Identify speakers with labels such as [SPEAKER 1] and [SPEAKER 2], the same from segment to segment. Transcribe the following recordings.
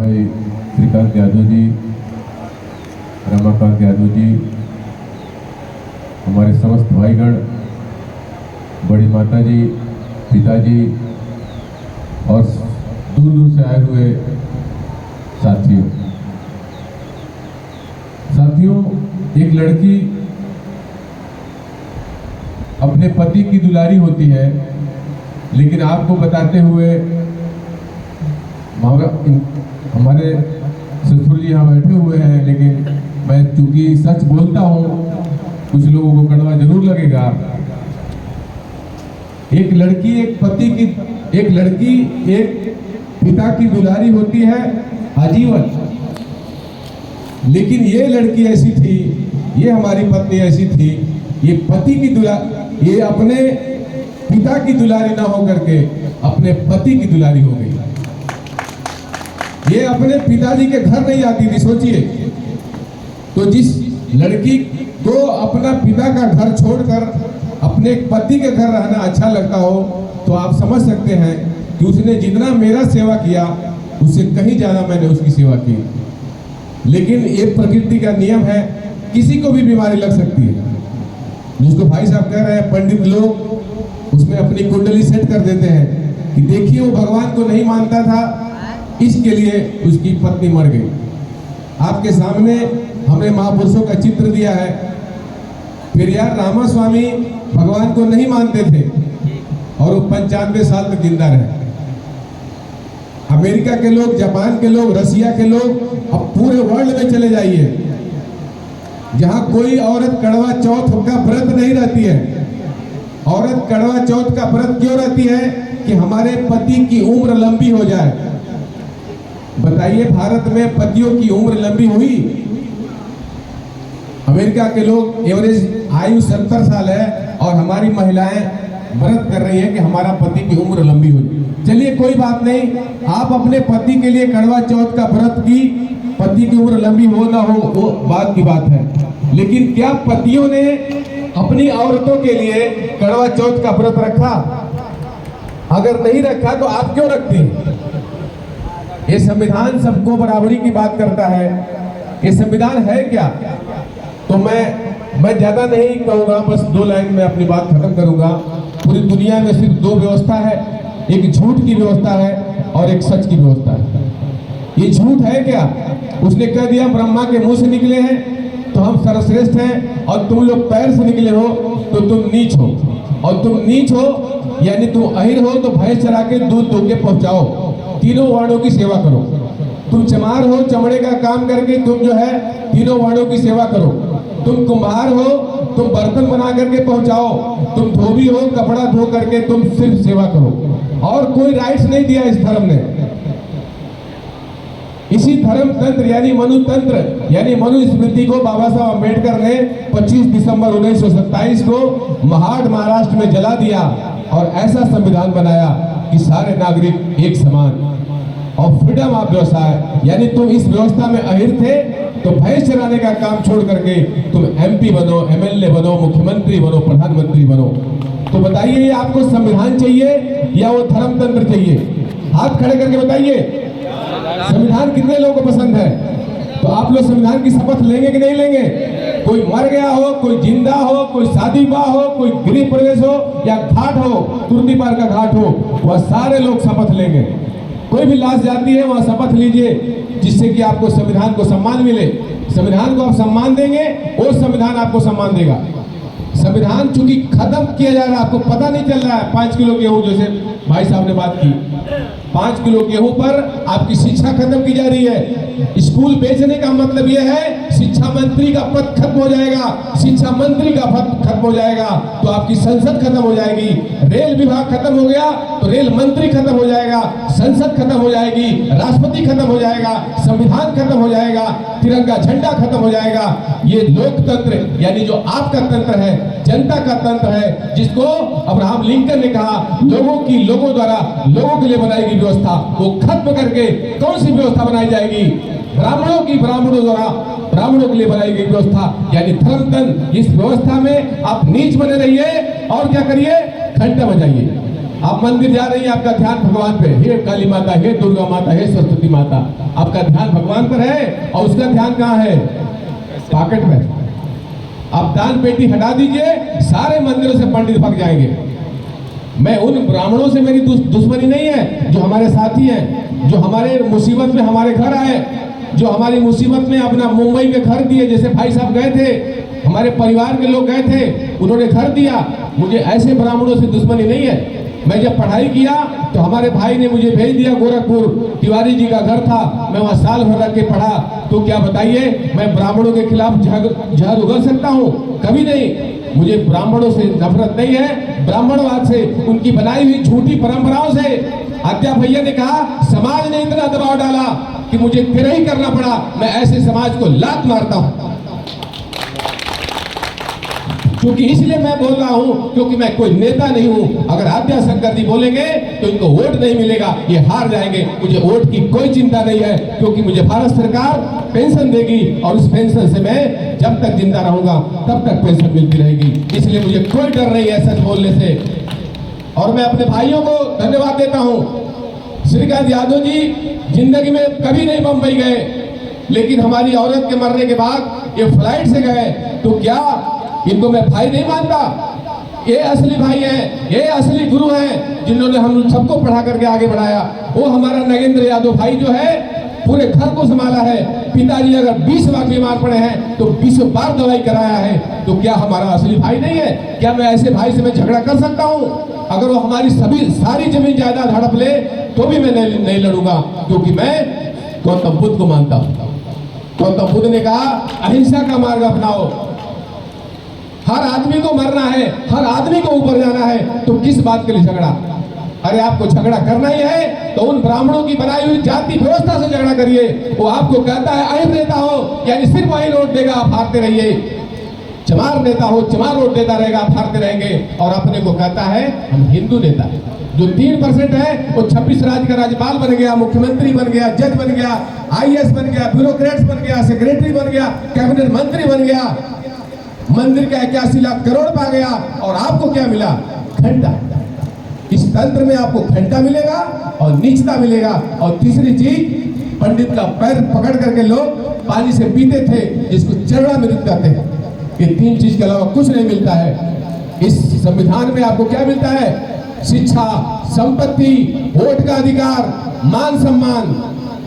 [SPEAKER 1] भाई श्रीकांत यादव जी, रमाकांत यादव जी, हमारे समस्त भाईगण, बड़ी माता जी, पिताजी और दूर दूर से आए हुए साथियों, एक लड़की अपने पति की दुलारी होती है, लेकिन आपको बताते हुए हमारे ससुर जी यहाँ बैठे हुए हैं, लेकिन मैं चूंकि सच बोलता हूँ, कुछ लोगों को कड़वा जरूर लगेगा। एक लड़की एक पिता की दुलारी होती है आजीवन, लेकिन ये लड़की ऐसी थी, ये हमारी पत्नी ऐसी थी, ये अपने पिता की दुलारी ना हो करके अपने पति की दुलारी हो गई। ये अपने पिताजी के घर नहीं जाती थी। सोचिए, तो जिस लड़की को अपना पिता का घर छोड़कर अपने पति के घर रहना अच्छा लगता हो, तो आप समझ सकते हैं कि उसने जितना मेरा सेवा किया उससे कहीं ज्यादा मैंने उसकी सेवा की। लेकिन ये प्रकृति का नियम है, किसी को भी बीमारी लग सकती है। जिसको भाई साहब कह रहे हैं, पंडित लोग उसमें अपनी कुंडली सेट कर देते हैं कि देखिए वो भगवान को नहीं मानता था, इसके लिए उसकी पत्नी मर गई। आपके सामने हमने महापुरुषों का चित्र दिया है। पेरियार रामास्वामी भगवान को नहीं मानते थे और वो 95 साल तक जिंदा रहे। अमेरिका के लोग, जापान के लोग, रसिया के लोग, अब पूरे वर्ल्ड में चले जाइए, जहां कोई औरत कड़वा चौथ का व्रत नहीं रहती है। औरत कड़वा चौथ का व्रत क्यों रहती है? कि हमारे पति की उम्र लंबी हो जाए। बताइए, भारत में पतियों की उम्र लंबी हुई? अमेरिका के लोग एवरेज आयु 70 साल है और हमारी महिलाएं व्रत कर रही है कि हमारा पति की उम्र लंबी हो जाए। चलिए कोई बात नहीं, आप अपने पति के लिए कड़वा चौथ का व्रत की, पति की उम्र लंबी हो ना हो वो बात की बात है, लेकिन क्या पतियों ने अपनी औरतों के लिए कड़वा चौथ का व्रत रखा? अगर नहीं रखा तो आप क्यों रखते हैं? ये संविधान सबको बराबरी की बात करता है। ये संविधान है क्या? तो मैं ज्यादा नहीं कहूंगा, बस 2 लाइन में अपनी बात खत्म करूंगा। पूरी दुनिया में सिर्फ 2 व्यवस्था है, एक झूठ की व्यवस्था है और एक सच की व्यवस्था है। ये झूठ है क्या? उसने कह दिया ब्रह्मा के मुंह से निकले हैं तो हम सर्वश्रेष्ठ हैं, और तुम लोग पैर से निकले हो तो तुम नीच हो, और तुम नीच हो यानी तुम अहिर हो तो भैंस चरा के दूध दो के पहुंचाओ, तीनों वर्णों की सेवा करो। तुम चमार हो, चमड़े का काम करके तुम जो है तीनों वर्णों की सेवा करो। तुम कुम्हार हो, तुम बर्तन बना करके पहुंचाओ। तुम धोबी हो, कपड़ा धो करके तुम सिर्फ सेवा करो। और कोई राइट्स नहीं दिया इस धर्म ने। इसी धर्म तंत्र यानी मनुतंत्र यानी मनुस्मृति को बाबा साहब अम्बेडकर ने 25 दिसंबर 1927 को महाड महाराष्ट्र में जला दिया और ऐसा संविधान बनाया कि सारे नागरिक एक समान और फ्रीडम ऑफ व्यवसाय, यानी तुम इस व्यवस्था में अहिर थे तो भैंस चराने का काम छोड़ करके तुम MP बनो, MLA बनो, मुख्यमंत्री बनो, प्रधानमंत्री बनो। तो बताइए, ये आपको संविधान चाहिए या वो धर्म तंत्र चाहिए? हाथ खड़े करके बताइए, संविधान कितने लोगों को पसंद है? तो आप लोग संविधान की शपथ लेंगे कि नहीं लेंगे? कोई मर गया हो, कोई जिंदा हो, कोई शादी विवाह हो, कोई गृह प्रवेश हो या घाट हो, तुर्ती पार का घाट हो, वह सारे लोग शपथ लेंगे। कोई भी लाश जाती है वहां शपथ लीजिए, जिससे कि आपको संविधान को सम्मान मिले। संविधान को आप सम्मान देंगे, वो संविधान आपको सम्मान देगा। संविधान चूंकि खत्म किया जा रहा है, आपको पता नहीं चल रहा है। 5 किलो गेहूं, जैसे भाई साहब ने बात की, 5 किलो गेहूं पर आपकी शिक्षा खत्म की जा रही है। स्कूल बेचने का मतलब यह है शिक्षा मंत्री का पद खत्म हो जाएगा, शिक्षा मंत्री का पद खत्म हो जाएगा तो आपकी संसद खत्म हो जाएगी। रेल विभाग खत्म हो गया तो रेल मंत्री खत्म हो जाएगा, संसद खत्म हो जाएगी, राष्ट्रपति खत्म हो जाएगा, संविधान खत्म हो जाएगा, तिरंगा झंडा खत्म हो जाएगा। ये लोकतंत्र यानी जो आपका तंत्र है, जनता का तंत्र है, जिसको अब्राहम लिंकन ने कहा लोगों द्वारा लोगों के लिए बनाई गई व्यवस्था, वो खत्म करके कौन सी व्यवस्था बनाई जाएगी? ब्राह्मणों द्वारा ब्राह्मणों के लिए बनाई गई व्यवस्था यानी धर्मतंत्र। इस व्यवस्था में आप नीच बने रहिए और क्या करिए? घंटा बजाइए। आप मंदिर जा रही हैं, आपका ध्यान भगवान पे, हे काली माता, हे दुर्गा माता, हे सरस्वती माता, आपका ध्यान भगवान पर है और उसका ध्यान कहाँ है? पॉकेट में। आप दान पेटी हटा दीजिए, सारे मंदिरों से पंडित भाग जाएंगे। मैं उन ब्राह्मणों से मेरी दुश्मनी नहीं है जो हमारे साथी हैं, जो हमारे मुसीबत में हमारे घर आए, जो हमारी मुसीबत में अपना मुंबई में घर दिए। जैसे भाई साहब गए थे, हमारे परिवार के लोग गए थे, उन्होंने घर दिया। मुझे ऐसे ब्राह्मणों से दुश्मनी नहीं है। मैं जब पढ़ाई किया तो हमारे भाई ने मुझे भेज दिया गोरखपुर, तिवारी जी का घर था, मैं वहाँ साल भर रह के पढ़ा। तो क्या बताइए, मैं ब्राह्मणों के खिलाफ जहर उगल सकता हूँ? कभी नहीं। मुझे ब्राह्मणों से नफरत नहीं है, ब्राह्मणवाद से, उनकी बनाई हुई झूठी परंपराओं से। आद्या भैया ने कहा, समाज ने इतना दबाव डाला कि मुझे तेरा ही करना पड़ा, मैं ऐसे समाज को लात मारता हूं। क्योंकि इसलिए मैं बोल रहा हूं क्योंकि मैं कोई नेता नहीं हूं। अगर आद्या शंकर जी बोलेंगे तो इनको वोट नहीं मिलेगा, ये हार जाएंगे। मुझे वोट की कोई चिंता नहीं है, क्योंकि मुझे भारत सरकार पेंशन देगी और उस पेंशन से मैं जब तक जिंदा रहूंगा तब तक पेंशन मिलती रहेगी। इसलिए मुझे कोई डर नहीं है सच बोलने से। और मैं अपने भाइयों को धन्यवाद देता हूं। श्रीकांत यादव जी जिंदगी में कभी नहीं बम्बई गए, लेकिन हमारी औरत के मरने के बाद ये फ्लाइट से गए। तो क्या इनको मैं भाई नहीं मानता? ये असली भाई हैं, ये असली गुरु हैं, जिन्होंने हम सबको पढ़ा करके आगे बढ़ाया। वो हमारा नगेंद्र यादव भाई जो है, पूरे घर को संभाला है। पिताजी अगर 20 बार बीमार पड़े हैं तो 20 बार दवाई कराया है। तो क्या हमारा असली भाई नहीं है? क्या मैं ऐसे भाई से मैं झगड़ा कर सकता हूँ? अगर वो हमारी सारी जमीन जायदाद हड़प ले तो भी मैं नहीं लड़ूंगा, क्योंकि मैं गौतम बुद्ध को मानता हूँ। गौतम बुद्ध ने कहा, अहिंसा का मार्ग अपनाओ। हर आदमी को मरना है, हर आदमी को ऊपर जाना है, तो किस बात के लिए झगड़ा? अरे आपको झगड़ा करना ही है तो उन ब्राह्मणों की बनाई हुई जाति व्यवस्था से झगड़ा करिए। वो आपको कहता है अहिंद नेता हो, यानी सिर्फ वही वोट देगा, आप हारते रहिए। चमार नेता हो, चमार वोट देता रहेगा, आप हारते रहेंगे। और अपने को कहता है हम हिंदू नेता। जो 3% है वो 26 राज्य का राज्यपाल बन गया, मुख्यमंत्री बन गया, जज बन गया, IAS बन गया, ब्यूरोक्रेट्स बन गया, सेक्रेटरी बन गया, कैबिनेट मंत्री बन गया, मंदिर का 81 लाख करोड़ पा गया। और आपको क्या मिला? घंटा। इस तंत्र में आपको घंटा मिलेगा और नीचता मिलेगा। और तीसरी चीज, पंडित का पैर पकड़ करके लोग पानी से पीते थे, जिसको चरणामृत कहते हैं। ये 3 चीज के अलावा कुछ नहीं मिलता है। इस संविधान में आपको क्या मिलता है? शिक्षा, संपत्ति, वोट का अधिकार, मान सम्मान।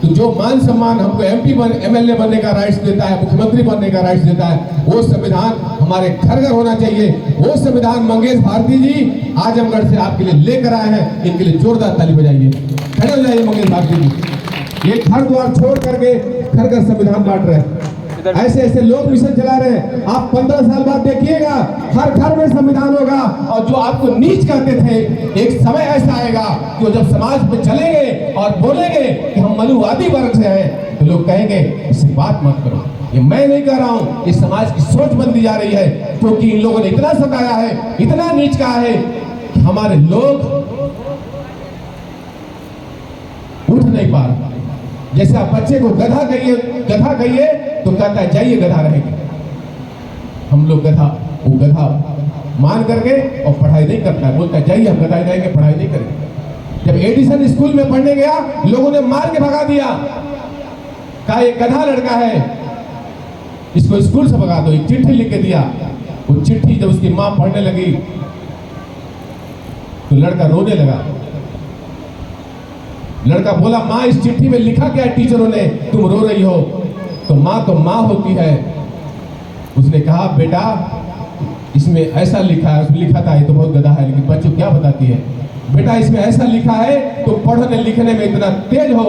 [SPEAKER 1] तो जो मान सम्मान हमको MP MLA बनने का राइट्स देता है, मुख्यमंत्री बनने का राइट्स देता है, वो संविधान हमारे घर घर होना चाहिए। वो संविधान मंगेश भारती जी आजमगढ़ से आपके लिए लेकर आए हैं। इनके लिए जोरदार ताली बजाइए, खड़े हो जाइए मंगेश भारती जी। ये घर द्वार छोड़ करके घर घर संविधान बांट रहे हैं। ऐसे ऐसे लोग मिशन चला रहे हैं। आप 15 साल बाद देखिएगा, हर घर में संविधान होगा। और जो आपको नीच कहते थे, एक समय ऐसा आएगा कि जब समाज में चलेंगे और बोलेंगे कि हम मनुवादी वर्ग से हैं, तो लोग कहेंगे इससे बात मत करो। ये मैं नहीं कह रहा हूँ, ये समाज की सोच बनती जा रही है, क्योंकि इन लोगों ने इतना सताया है, इतना नीच कहा है कि हमारे लोग उठ नहीं पा रहे। जैसे आप बच्चे को गधा कहिए तो कहता है जाइए गधा रहेंगे। हम लोग वो गधा मान करके और पढ़ाई नहीं करता है, बोलता है जाइए हम गधा रहेंगे, पढ़ाई नहीं करेंगे। जब एडिसन स्कूल में पढ़ने गया, लोगों ने मार के भगा दिया, कहा ये गधा लड़का है, इसको स्कूल से भगा दो। एक चिट्ठी लिख के दिया। वो चिट्ठी जब उसकी माँ पढ़ने लगी तो लड़का रोने लगा। लड़का बोला, माँ इस चिट्ठी में लिखा क्या है टीचरों ने, तुम रो रही हो? तो माँ होती है। उसने कहा बेटा इसमें ऐसा लिखा है। उसने लिखा था ये तो बहुत गधा है, लेकिन बच्चों क्या बताती है? बेटा इसमें ऐसा लिखा है तो पढ़ने लिखने में इतना तेज हो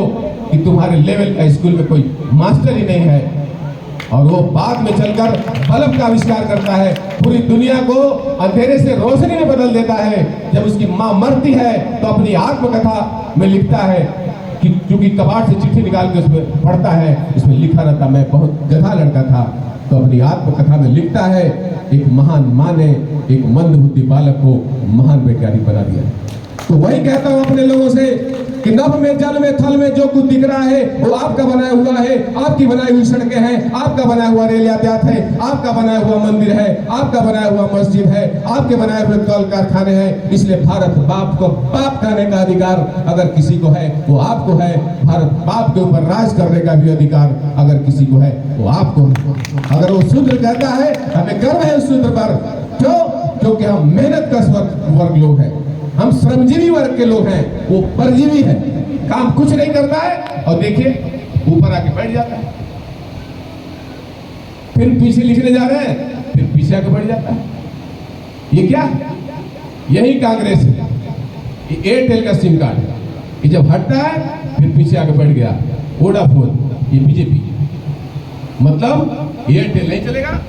[SPEAKER 1] कि तुम्हारे लेवल का स्कूल में कोई मास्टर ही नहीं है। और वो बाद में चलकर बल्ब का आविष्कार करता है, पूरी दुनिया को अंधेरे से रोशनी में बदल देता है। जब उसकी माँ मरती है तो अपनी आत्मकथा में लिखता है कि क्योंकि कबाड़ से चिट्ठी निकाल के उसमें पढ़ता है, उसमें लिखा रहता मैं बहुत गधा लड़का था। तो अपनी आत्मकथा में लिखता है, एक महान माँ ने एक मंदबुद्धि बालक को महान वैज्ञानिक बना दिया। तो वही कहता हूं अपने लोगों से कि नभ में, जल में, थल में जो कुछ दिख रहा है वो आपका बनाया हुआ है, आपकी बनाई हुई सड़कें हैं, आपका बनाया हुआ रेल यातायात है, आपका बनाया हुआ मंदिर है, आपका बनाया हुआ मस्जिद है, आपके बनाए हुए कल कारखाने हैं। इसलिए भारत बाप को बाप कहने का अधिकार अगर किसी को है वो आपको है। भारत बाप के ऊपर राज करने का भी अधिकार अगर किसी को है वो आपको है। अगर वो शूद्र कहता है, हमें गर्व है उस शूद्र पर। क्यों? क्योंकि हम मेहनत का वर्ग लोग हैं, हम श्रमजीवी वर्ग के लोग हैं। वो परजीवी है, काम कुछ नहीं करता है और देखिए ऊपर आके बैठ जाता है, फिर पीछे लिखने जा रहे हैं, फिर पीछे आके बैठ जाता है। ये क्या? यही कांग्रेस है। ये एयरटेल का सिम कार्ड है, ये जब हटता है फिर पीछे आके बैठ गया। वोडाफोन, ये बीजेपी। मतलब एयरटेल नहीं चलेगा,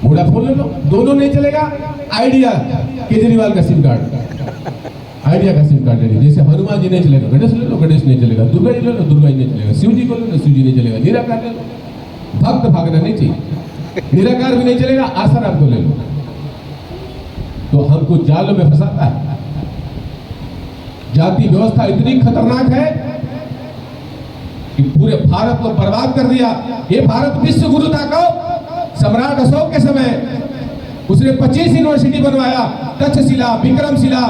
[SPEAKER 1] वोडाफोन ले लो, दोनों नहीं चलेगा। आइडिया, केजरीवाल का सिम कार्ड, आइडिया का सिम कार्ड ले लीजिए। जैसे हनुमान जी नहीं चलेगा, गणेश ले लो, गणेश नहीं चलेगा। दुर्गा जी ले लो, दुर्गा जी नहीं चलेगा। शिव जी को ले लो, शिव जी नहीं चलेगा। निराकार ले लो, भक्त भागना नहीं चाहिए। निराकार भी नहीं चलेगा, आसाराम को ले लो। तो हमको जालों में फंसाता है। जाति व्यवस्था इतनी खतरनाक है कि पूरे भारत को बर्बाद कर दिया। ये भारत विश्व गुरु था कब? सम्राट अशोक के समय उसने 25 यूनिवर्सिटी बनवाया, तक्षशिला, विक्रमशिला,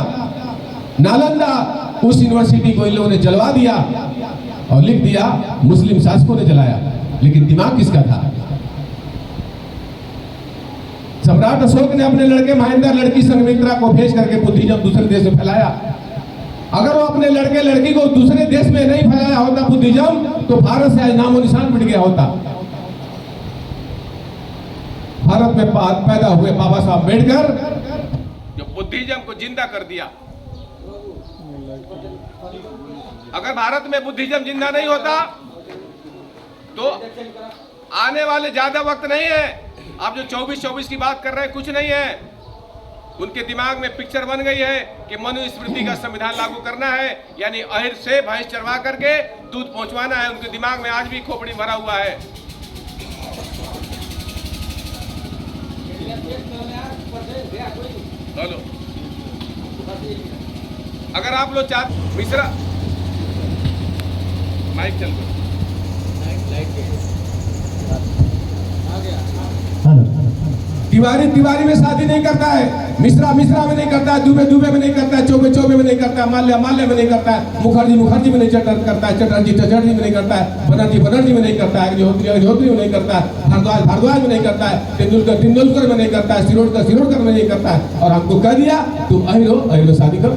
[SPEAKER 1] नालंदा। उस यूनिवर्सिटी को इन लोगों ने जलवा दिया और लिख दिया मुस्लिम शासकों ने जलाया। लेकिन दिमाग किसका था? सम्राट अशोक ने अपने लड़के महेंद्र लड़की संघमित्रा को भेज करके बुद्धिज्म दूसरे देश में फैलाया। अगर वो अपने लड़के लड़की को दूसरे देश में नहीं फैलाया होता बुद्धिज्म, तो भारत से आज नामो निशान मिट गया होता। भारत में पैदा हुए बाबा साहब अम्बेडकर जो बुद्धिज्म को जिंदा कर दिया। अगर भारत में बुद्धिज्म जिंदा नहीं होता तो आने वाले ज्यादा वक्त नहीं है। आप जो 24-24 की बात कर रहे हैं, कुछ नहीं है। उनके दिमाग में पिक्चर बन गई है कि मनुस्मृति का संविधान लागू करना है, यानी अहिर से भैंस चरवा करके दूध पहुंचवाना है। उनके दिमाग में आज भी खोपड़ी भरा हुआ है। चलो, अगर आप लोग चाहते, मिश्रा माइक चल गया, तिवारी में शादी नहीं करता है, मिश्रा में नहीं करता है, दुबे में नहीं करता है, चौबे में नहीं करता है, माल्या में नहीं करता है, मुखर्जी में नहीं करता है, चटर्जी में नहीं करता है, बनर्जी में नहीं करता है, अग्निहोत्री में नहीं करता है, भारद्वाज में नहीं करता है, तेंदुलकर में नहीं करता है, सिरोडकर में नहीं करता है। और हमको कह दिया तुम अहिरो शादी करो।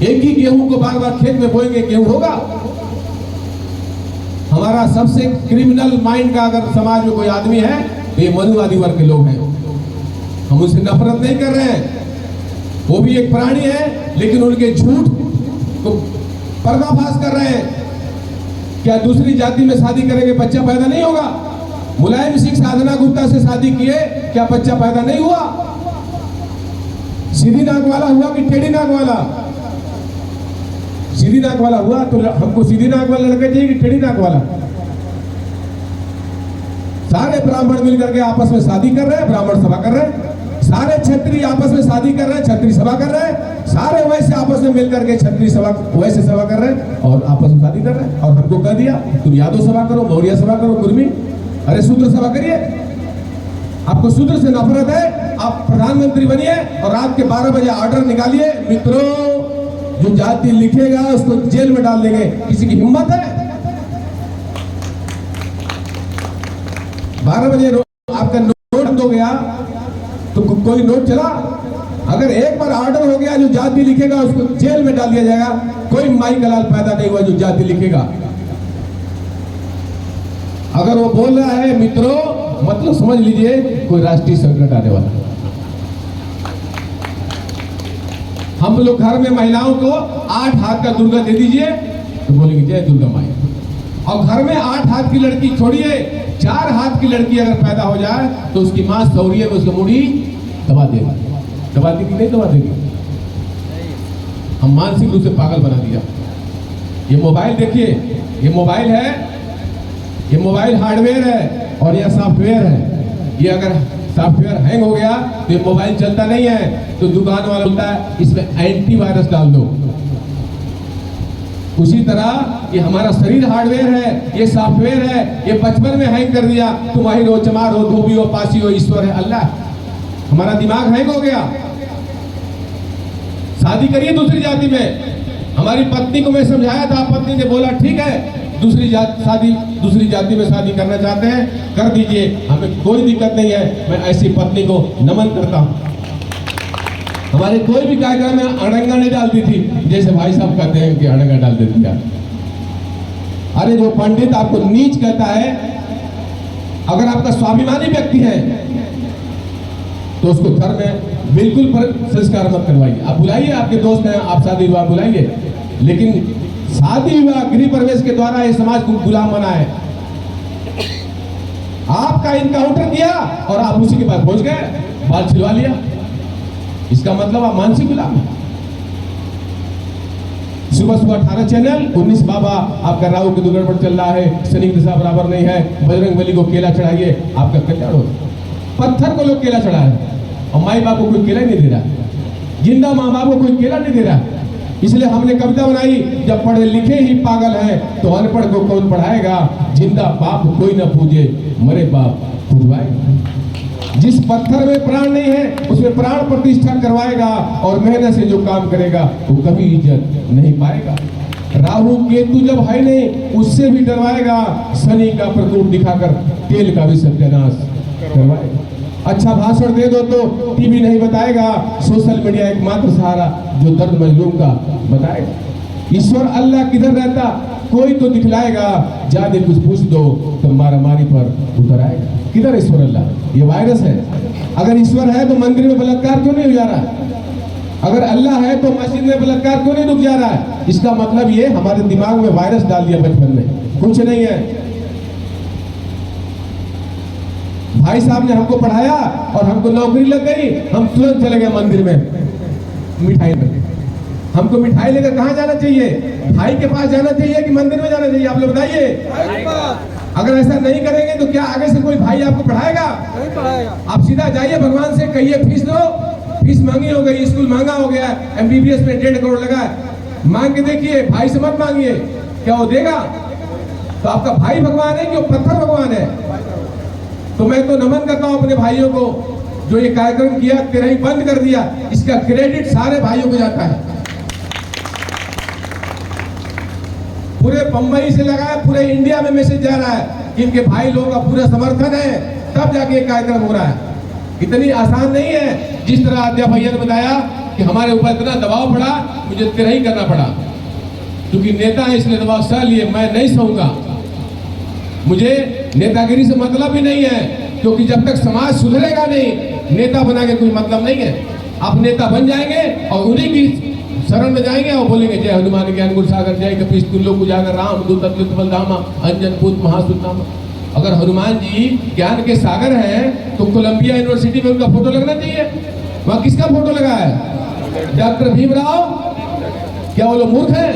[SPEAKER 1] एक ही गेहूं को बार बार खेत में बोएंगे, गेहूं होगा? हमारा सबसे क्रिमिनल माइंड का अगर समाज में कोई आदमी है तो ये मनुवादी वर्ग के लोग हैं। हम उनसे नफरत नहीं कर रहे हैं, वो भी एक प्राणी है, लेकिन उनके झूठ को पर्दाफाश कर रहे हैं। क्या दूसरी जाति में शादी करेंगे बच्चा पैदा नहीं होगा? मुलायम सिंह साधना गुप्ता से शादी किए, क्या बच्चा पैदा नहीं हुआ? सीधी नाक वाला हुआ कि टेढ़ी नाक वाला? सीधी नाक वाला हुआ। तो हमको सीधी नाक वाला लड़का चाहिए कि टेढ़ी नाक वाला? सारे ब्राह्मण मिलकर के आपस में शादी कर रहे हैं, ब्राह्मण सभा कर रहे हैं। सारे क्षत्रिय आपस में शादी कर रहे हैं, क्षत्रिय सभा कर रहे हैं। सारे वैसे आपस में मिलकर के क्षत्रिय सभा वैसे सभा कर रहे हैं और आपस में शादी कर रहे हैं। और हमको कह दिया तुम यादव सभा करो, मौर्य सभा करो, कुर्मी। अरे शूद्र सभा करिए। आपको शूद्र से नफरत है, आप प्रधानमंत्री बनिए और रात के 12 बजे ऑर्डर निकालिए, मित्रों जो जाति लिखेगा उसको जेल में डाल देंगे। किसी की हिम्मत है? 12 बजे आपका नोट हो गया तो कोई नोट चला? अगर एक बार ऑर्डर हो गया जो जाति लिखेगा उसको जेल में डाल दिया जाएगा। कोई माई का लाल पैदा नहीं हुआ जो जाति लिखेगा। अगर वो बोल रहा है मित्रों, मतलब समझ लीजिए कोई राष्ट्रीय संकट आने वाला। हम लोग घर में महिलाओं को 8 हाथ का दुर्गा दे दीजिए तो बोलेंगे जय दुर्गा माई। और घर में 8 हाथ की लड़की छोड़िए, 4 हाथ की लड़की अगर पैदा हो जाए तो उसकी मां सौरिये में उसका मुड़ी दबा देगी। दबा देगी नहीं दबा देगी? हम मानसिक रूप से पागल बना दिया। ये मोबाइल देखिए, ये मोबाइल है, ये मोबाइल हार्डवेयर है और यह सॉफ्टवेयर है। ये अगर सॉफ्टवेयर हैंग हो गया तो ये मोबाइल चलता नहीं है, तो दुकान वाला बोलता है इसमें एंटीवायरस डाल दो। उसी तरह ये हमारा शरीर हार्डवेयर है, ये सॉफ्टवेयर है, ये बचपन में हैंग कर दिया, तुम वही रो, चमार हो, धोबी हो, पासी हो, ईश्वर है अल्लाह, हमारा दिमाग हैंग हो गया। शादी करिए दूसरी जाति में। हमारी पत्नी को मैं समझाया था, पत्नी ने बोला ठीक है, दूसरी जाति में शादी करना चाहते हैं कर दीजिए, हमें कोई दिक्कत नहीं है। मैं ऐसी पत्नी को नमन करता हूं। हमारे कोई भी कार्यक्रम में अड़ंगा नहीं डालती थी, जैसे भाई साहब कहते हैं कि अड़ंगा डाल देती है। अरे जो पंडित आपको नीच कहता है, अगर आपका स्वाभिमानी व्यक्ति है तो उसको घर में बिल्कुल संस्कार मत करवाइए। आप बुलाइए, आपके दोस्त हैं, आप शादी विवाह बुलाइए, लेकिन शादी विवाह गृह प्रवेश के द्वारा ये समाज को गुलाम बनाए। आपका इनकाउंटर किया और आप उसी के पास पहुंच गए, बाल छिलवा लिया, इसका मतलब आप मानसिक गुलाम है। सुबह सुबह 18 चैनल 19 बाबा आपका राहु की दुर्गण पर चल रहा है, शनि की दिशा बराबर नहीं है, बजरंग बली को केला चढ़ाइए, आपका कल्याण हो। पत्थर को लोग केला चढ़ा है और माई बाप को कोई केला नहीं दे रहा, जिंदा माँ बाप को कोई केला नहीं दे रहा। इसलिए हमने कविता बनाई, जब पढ़े लिखे ही पागल हैं तो अनपढ़ को कौन पढ़ाएगा, जिंदा बाप कोई न पूजे, मरे बाप पूजवाएगा। जिस पत्थर में प्राण नहीं है उसमें प्राण प्रतिष्ठा करवाएगा, और मेहनत से जो काम करेगा वो कभी इज्जत नहीं पाएगा। राहु केतु जब है नहीं उससे भी डरवाएगा, शनि का प्रकोप दिखाकर तेल का भी सत्यानाश करवाएगा। अच्छा भाषण दे दो तो टीवी नहीं बताएगा, सोशल मीडिया एकमात्र सहारा जो दर्द मजलूम का बताएगा। ईश्वर अल्लाह किधर रहता कोई तो दिखलाएगा, ज्यादा कुछ पूछ दो तो मारामारी पर उतर आएगा। किधर ईश्वर अल्लाह? ये वायरस है। अगर ईश्वर है तो मंदिर में बलात्कार क्यों नहीं हो जा रहा? अगर अल्लाह है तो मस्जिद में बलात्कार क्यों नहीं रुक जा रहा है? इसका मतलब ये हमारे दिमाग में वायरस डाल दिया बचपन में, कुछ नहीं है। भाई साहब ने हमको पढ़ाया और हमको नौकरी लग गई, हम तुरंत चले गए मंदिर में मिठाई में। हमको मिठाई लेकर कहाँ जाना चाहिए? भाई के पास जाना चाहिए कि मंदिर में जाना चाहिए? आप लोग बताइए। अगर ऐसा नहीं करेंगे तो क्या आगे से कोई भाई आपको पढ़ाएगा? नहीं पढ़ाएगा। आप सीधा जाइए भगवान से कहिए फीस दो, फीस महंगी हो गई, स्कूल महंगा हो गया, MBBS में 1.5 करोड़ लगा है, मांग के देखिए। भाई से मत मांगिए, क्या वो देगा? तो आपका भाई भगवान है कि वो पत्थर भगवान है? तो मैं तो नमन करता हूं अपने भाइयों को, जो ये कार्यक्रम किया, तेरा ही बंद कर दिया, इसका क्रेडिट सारे भाइयों को जाता है। पूरे बंबई से लगा है, पूरे इंडिया में मैसेज जा रहा है कि इनके भाई लोगों का पूरा समर्थन है, तब जाके ये कार्यक्रम हो रहा है। इतनी आसान नहीं है। जिस तरह आद्या भैया ने बताया कि हमारे ऊपर इतना दबाव पड़ा, मुझे तेरा ही करना पड़ा, क्योंकि नेता है इसलिए दबाव सह लिए, मैं नहीं सहूंगा। मुझे नेतागिरी से मतलब ही नहीं है, क्योंकि जब तक समाज सुधरेगा नहीं, नेता बना के कोई मतलब नहीं है। आप नेता बन जाएंगे और उन्हीं की शरण में जाएंगे और बोलेंगे जय हनुमान ज्ञान गुण सागर, जय कपीश तुल्यो उजागर राम दूत अतुलित बलधामा अंजन पुत्र महासुदामा। अगर हनुमान जी ज्ञान के सागर हैं तो कोलंबिया यूनिवर्सिटी में उनका फोटो लगना चाहिए। वहां किसका फोटो लगा है? डॉक्टर भीमराव। क्या वो लोग मूर्ख हैं?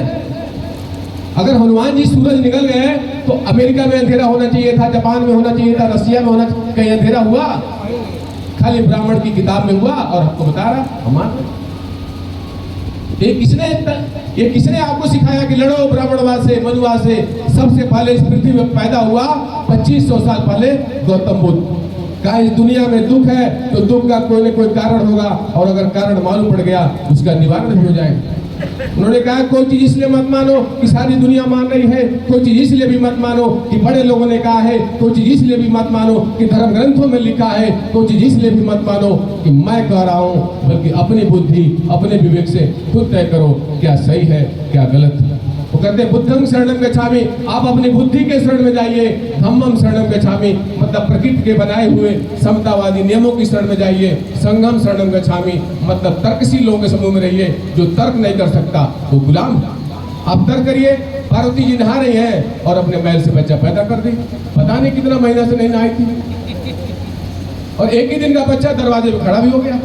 [SPEAKER 1] अगर हनुमान जी सूरज निकल गए तो अमेरिका में अंधेरा होना चाहिए था, जापान में होना चाहिए था, रसिया में होना चाहिए, कहीं अंधेरा हुआ? खाली ब्राह्मण की किताब में हुआ और आपको बता रहा हमारा। ये किसने आपको सिखाया कि लड़ो ब्राह्मणवाद से, मनुवाद से? सबसे पहले इस पृथ्वी में पैदा हुआ 2500 साल पहले गौतम बुद्ध का। इस दुनिया में दुख है तो दुख का कोई न कोई कारण होगा, और अगर कारण मालूम पड़ गया उसका निवारण हो जाएगा। उन्होंने कहा कोई चीज इसलिए मत मानो कि सारी दुनिया मान रही है, कोई चीज इसलिए भी मत मानो कि बड़े लोगों ने कहा है, कोई चीज इसलिए भी मत मानो कि धर्म ग्रंथों में लिखा है, कोई चीज इसलिए भी मत मानो कि मैं कह रहा हूँ, बल्कि अपनी बुद्धि अपने विवेक से खुद तय करो क्या सही है क्या गलत है। वो कहते हैं बुद्धं शरणं गच्छामि, आप अपनी बुद्धि के शरण में जाइए। धम्मं शरणं गच्छामि, मतलब प्रकृति के बनाए हुए समतावादी नियमों की शरण में जाइए। संघं शरणं गच्छामि, मतलब तर्कशील लोगों के समूह में रहिए। जो तर्क नहीं कर सकता वो गुलाम है। आप तर्क करिए। पार्वती जी नहा रही है और अपने मैल से बच्चा पैदा कर दी, पता नहीं कितना महीना से नहीं नहाई थी, और एक ही दिन का बच्चा दरवाजे पे खड़ा भी हो गया।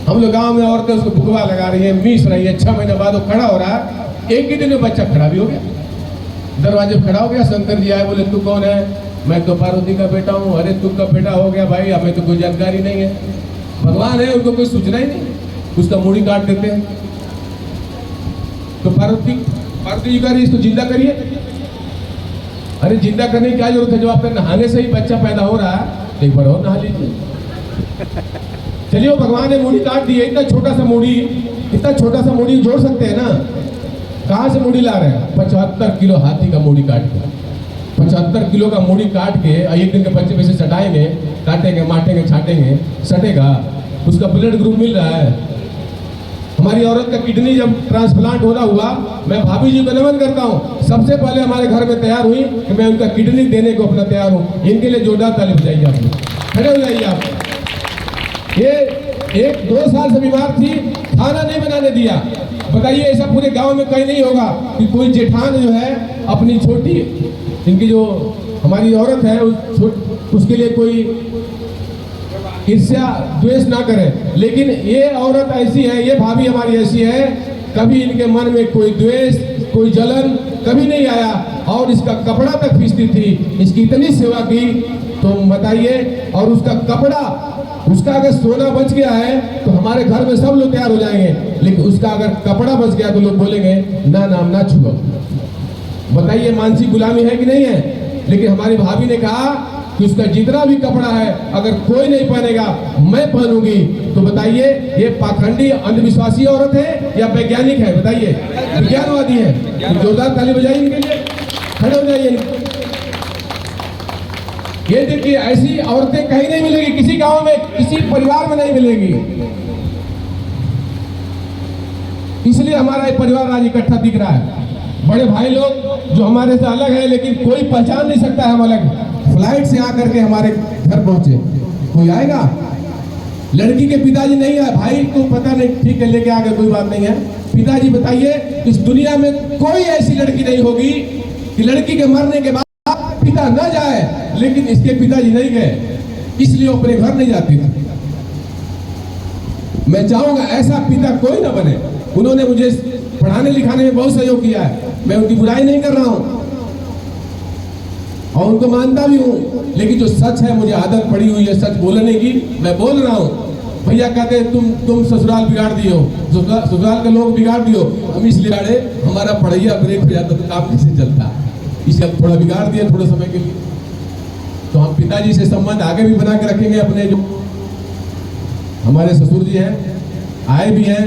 [SPEAKER 1] हम लोग गाँव में औरतें उसको भुगवा लगा रही है, मीस रही है, 6 महीने बाद वो खड़ा हो रहा है, एक ही दिन में बच्चा खड़ा भी हो गया, दरवाजे पे खड़ा हो गया। शंकर जी आए, बोले तू कौन है? मैं तो पार्वती का बेटा हूँ, अरे तुम का बेटा हो गया भाई, हमें तो कोई जानकारी नहीं है। भगवान है, उनको कोई सूचना ही नहीं, उसका मूड़ी काट देते हैं। तो पार्वती जी कह रही इसको जिंदा करिए। अरे जिंदा करने की क्या जरूरत है, जब आपका नहाने से ही बच्चा पैदा हो रहा है, एक बार और नहा लीजिए। चलिए, वो भगवान ने मूड़ी काट दी है, इतना छोटा सा मूड़ी जोड़ सकते हैं ना? कहाँ से मूड़ी ला रहे हैं? 75 किलो हाथी का मूड़ी काट के, 75 किलो का मूड़ी काट के एक दिन के बच्चे में से सटाएंगे, काटेंगे, माटेंगे, छाटेंगे, सटेगा? उसका ब्लड ग्रुप मिल रहा है। हमारी औरत का किडनी जब ट्रांसप्लांट होना हुआ, मैं भाभी जी को नमन करता हूँ, सबसे पहले हमारे घर में तैयार हुई कि मैं उनका किडनी देने को अपना तैयार हूँ। इनके लिए जोरदार ताली बजाइए आप लोग, खड़े हो जाइए आप। ये 1-2 साल से बीमार थी, खाना नहीं बनाने दिया। बताइए, ऐसा पूरे गांव में कहीं नहीं होगा कि कोई जेठान जो है अपनी छोटी, इनकी जो हमारी औरत है उसके लिए कोई ईर्ष्या द्वेष ना करे। लेकिन ये औरत ऐसी है, ये भाभी हमारी ऐसी है, कभी इनके मन में कोई द्वेष, कोई जलन कभी नहीं आया। और इसका कपड़ा तक खींचती थी, इसकी इतनी सेवा की, तो बताइए। और उसका कपड़ा, उसका अगर सोना बच गया है तो हमारे घर में सब लोग तैयार हो जाएंगे, लेकिन उसका अगर कपड़ा बच गया तो लोग बोलेंगे ना, नाम ना छुओ। बताइए, मानसिक गुलामी है कि नहीं है? लेकिन हमारी भाभी ने कहा कि उसका जितना भी कपड़ा है अगर कोई नहीं पहनेगा मैं पहनूंगी। तो बताइए, ये पाखंडी अंधविश्वासी औरत है या वैज्ञानिक है? बताइए, विज्ञानवादी है। तो जोरदार ताली बजाइए इनके लिए, खड़े हो जाइए। ये देखिए, ऐसी औरतें कहीं नहीं मिलेगी, किसी गांव में, किसी परिवार में नहीं मिलेगी। इसलिए हमारा ये परिवार आज इकट्ठा दिख रहा है। बड़े भाई लोग जो हमारे से अलग है, लेकिन कोई पहचान नहीं सकता है हम अलग। फ्लाइट से आकर के हमारे घर पहुंचे, कोई आएगा? लड़की के पिताजी नहीं आए, भाई तो पता नहीं, ठीक है लेके आ गए, कोई बात नहीं है। पिताजी बताइए, इस दुनिया में कोई ऐसी लड़की नहीं होगी कि लड़की के मरने के बाद पिता न जाए, लेकिन इसके पिताजी नहीं गए, इसलिए वो अपने घर नहीं जाती थी। मैं चाहूंगा ऐसा पिता कोई ना बने। उन्होंने मुझे पढ़ाने लिखाने में बहुत सहयोग किया है, मैं उनकी बुराई नहीं कर रहा हूं और उनको मानता भी हूं, लेकिन जो सच है, मुझे आदत पड़ी हुई है सच बोलने की, मैं बोल रहा हूं। भैया कहते हैं तुम ससुराल बिगाड़ दिए हो, ससुराल के लोग बिगाड़ दियो। हम इसलिए बिगाड़े, हमारा पढ़ैया ब्रेक हो जाता तो काम कैसे चलता, इसलिए थोड़ा बिगाड़ दिया थोड़े समय के लिए। तो हम पिताजी से संबंध आगे भी बना के रखेंगे। अपने जो हमारे ससुर जी हैं, आए भी हैं,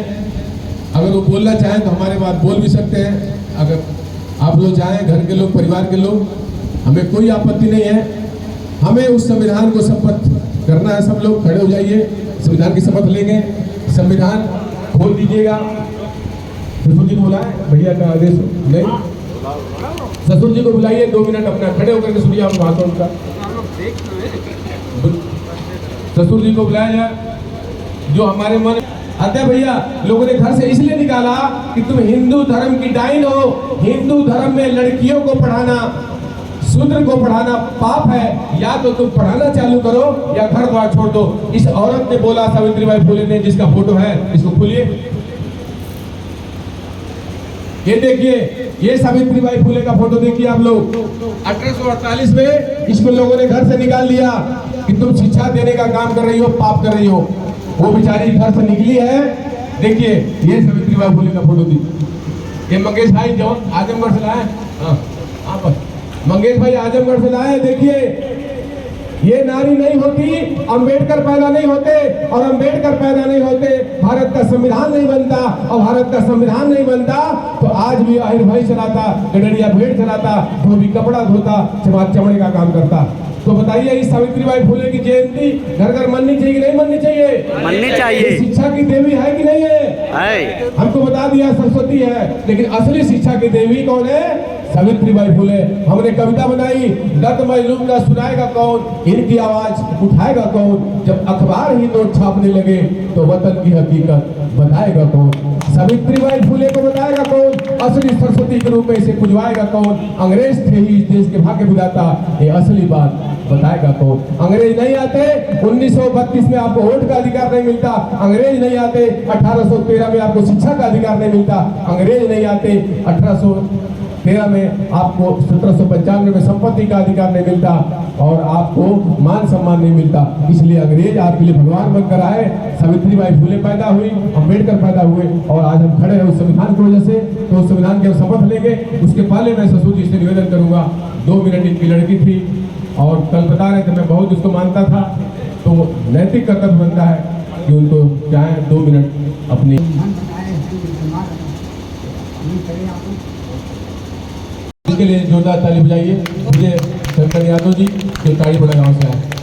[SPEAKER 1] अगर वो बोलना चाहें तो हमारे बात बोल भी सकते हैं। अगर आप लोग चाहें, घर के लोग, परिवार के लोग, हमें कोई आपत्ति नहीं है। हमें उस संविधान को शपथ करना है। सब लोग खड़े हो जाइए, संविधान की शपथ लेंगे। संविधान खोल दीजिएगा। ससुर जी को बुलाएं, भैया का आदेश नहीं, ससुर जी को बुलाइए, 2 मिनट अपना खड़े होकर के सुनिए आप भाषण का। ससुर जी को बुलाया जाए। जो हमारे मन अतः भैया लोगों ने घर से इसलिए निकाला कि तुम हिंदू धर्म की डाइन हो। हिंदू धर्म में लड़कियों को पढ़ाना, शूद्र को पढ़ाना पाप है। या तो तुम पढ़ाना चालू करो या घर द्वार छोड़ दो। इस औरत ने बोला, सावित्रीबाई फुले ने, जिसका फोटो है, इसको खोलिए। ये देखिए, ये सावित्रीबाई फुले का फोटो देखिए आप लोग। 1848 में इसको लोगों ने घर से निकाल दिया कि तुम शिक्षा देने का काम कर रही हो, पाप कर रही हो। वो बेचारी घर से निकली है। देखिए, ये सावित्रीबाई फुले का फोटो दी। ये मंगेश भाई जो आजमगढ़ से लाए, हाँ पर मंगेश भाई आजमगढ़ से लाए। देखिए, ये नारी नहीं होती, अंबेडकर पैदा नहीं होते, और अंबेडकर पैदा नहीं होते, भारत का संविधान नहीं बनता, और भारत का संविधान नहीं बनता तो आज भी आहिर भाई चलाता, गडरिया भेड़ चलाता, धोबी कपड़ा धोता, चमड़े का काम करता। तो बताइए, इस सावित्रीबाई फुले की जयंती घर घर मननी चाहिए कि नहीं मननी चाहिए? मननी चाहिए। शिक्षा की देवी है कि नहीं है? हमको बता दिया सरस्वती है, लेकिन असली शिक्षा की देवी कौन है? सावित्रीबाई फुले। हमने कविता बनाई, दत्त मैं लूंगा सुनाएगा कौन, इनकी आवाज उठाएगा कौन, जब अखबार ही नोट छापने लगे तो वतन की हकीकत बताएगा कौन। सावित्रीबाई फुले को बताएगा कौन, असली सरस्वती के रूप में इसे पुजवाएगा कौन। अंग्रेज थे ही इस देश के भाग्य विधाता, ये असली बात बताएगा कौन। अंग्रेज नहीं आते 1932 में आपको वोट का अधिकार नहीं मिलता। अंग्रेज नहीं आते 1813 में आपको शिक्षा का अधिकार नहीं मिलता। अंग्रेज नहीं आते 13 में आपको 1795 में संपत्ति का अधिकार नहीं मिलता और आपको मान सम्मान नहीं मिलता। इसलिए अंग्रेज आपके लिए भगवान बनकर आए, सावित्रीबाई फुले पैदा हुई, अम्बेडकर पैदा हुए और आज हम खड़े हैं उस संविधान की वजह से। तो उस संविधान के हम शपथ लेंगे। उसके पहले मैं ससुर जी से निवेदन करूंगा, 2 मिनट इनकी लड़की थी और कल बता रहे थे मैं बहुत उसको मानता था, तो नैतिक कर्तव्य बनता है कि उनको चाहे 2 मिनट अपनी इसके लिए जोरदार ताली बजाइए। मुझे शंकर यादव जी जो ताड़ी बड़ा गाँव से आए।